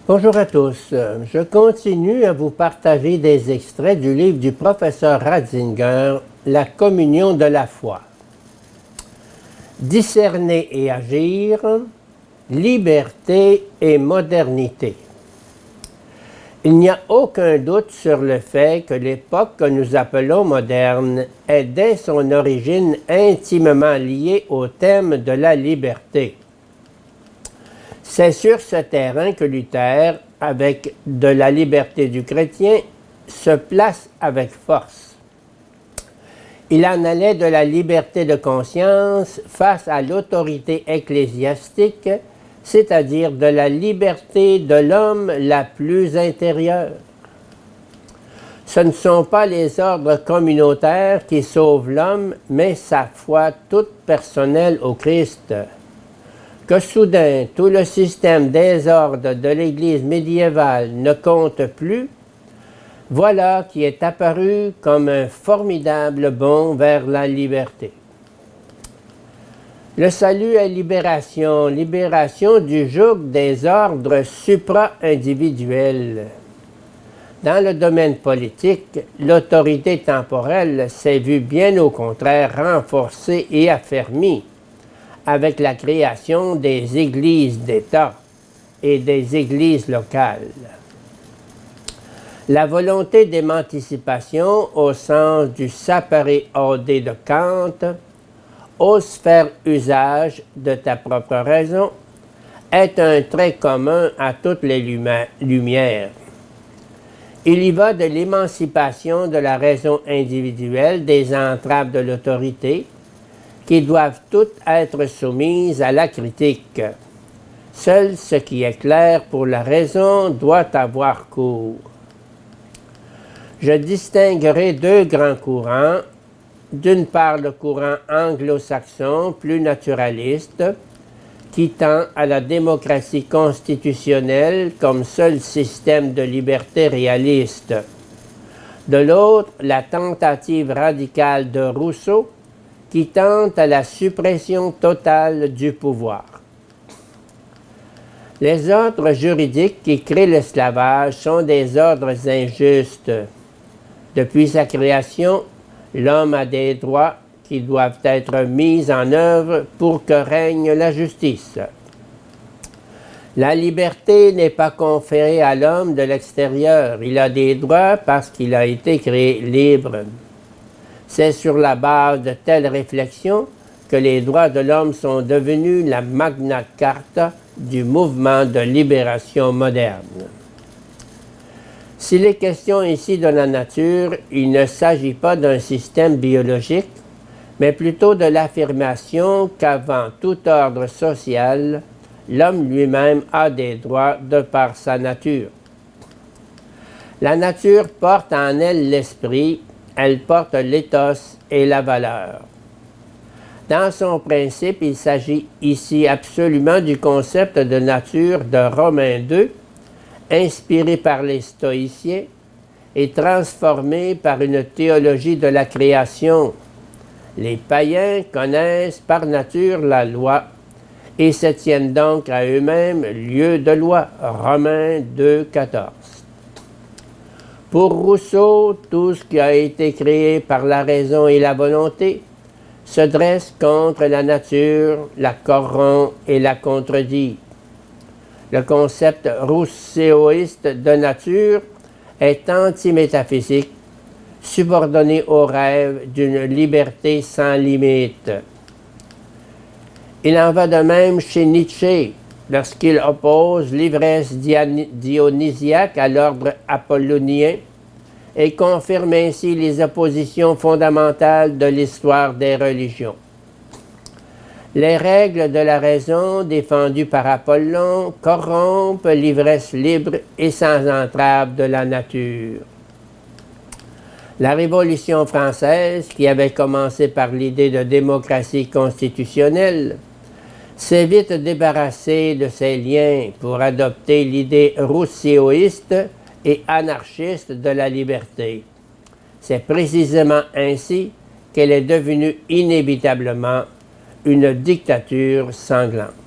Bonjour à tous. Je continue à vous partager des extraits du livre du professeur Ratzinger, La communion de la foi. Discerner et agir, liberté et modernité. Il n'y a aucun doute sur le fait que l'époque que nous appelons moderne est dès son origine intimement liée au thème de la liberté. C'est sur ce terrain que Luther, avec de la liberté du chrétien, se place avec force. Il en allait de la liberté de conscience face à l'autorité ecclésiastique, c'est-à-dire de la liberté de l'homme la plus intérieure. Ce ne sont pas les ordres communautaires qui sauvent l'homme, mais sa foi toute personnelle au Christ. Que soudain tout le système des ordres de l'Église médiévale ne compte plus, voilà qui est apparu comme un formidable bond vers la liberté. Le salut est libération, libération du joug des ordres supra-individuels. Dans le domaine politique, l'autorité temporelle s'est vue bien au contraire renforcée et affermie avec la création des églises d'État et des églises locales. La volonté d'émancipation au sens du sapere aude de Kant, ose faire usage de ta propre raison, est un trait commun à toutes les lumières. Il y va de l'émancipation de la raison individuelle des entraves de l'autorité, qui doivent toutes être soumises à la critique. Seul ce qui est clair pour la raison doit avoir cours. Je distinguerai deux grands courants. D'une part, le courant anglo-saxon, plus naturaliste, qui tend à la démocratie constitutionnelle comme seul système de liberté réaliste. De l'autre, la tentative radicale de Rousseau, qui tente à la suppression totale du pouvoir. Les ordres juridiques qui créent l'esclavage sont des ordres injustes. Depuis sa création, l'homme a des droits qui doivent être mis en œuvre pour que règne la justice. La liberté n'est pas conférée à l'homme de l'extérieur. Il a des droits parce qu'il a été créé libre. C'est sur la base de telles réflexions que les droits de l'homme sont devenus la Magna Carta du mouvement de libération moderne. S'il est question ici de la nature, il ne s'agit pas d'un système biologique, mais plutôt de l'affirmation qu'avant tout ordre social, l'homme lui-même a des droits de par sa nature. La nature porte en elle l'esprit. Elle porte l'éthos et la valeur. Dans son principe, il s'agit ici absolument du concept de nature de Romains II, inspiré par les stoïciens et transformé par une théologie de la création. Les païens connaissent par nature la loi et se tiennent donc à eux-mêmes lieu de loi. Romains 2, 14. Pour Rousseau, tout ce qui a été créé par la raison et la volonté se dresse contre la nature, la corrompt et la contredit. Le concept rousséoïste de nature est antimétaphysique, subordonné au rêve d'une liberté sans limite. Il en va de même chez Nietzsche, lorsqu'il oppose l'ivresse dionysiaque à l'ordre apollonien et confirme ainsi les oppositions fondamentales de l'histoire des religions. Les règles de la raison défendues par Apollon corrompent l'ivresse libre et sans entrave de la nature. La Révolution française, qui avait commencé par l'idée de démocratie constitutionnelle, s'est vite débarrassé de ces liens pour adopter l'idée rousséoïste et anarchiste de la liberté. C'est précisément ainsi qu'elle est devenue inévitablement une dictature sanglante.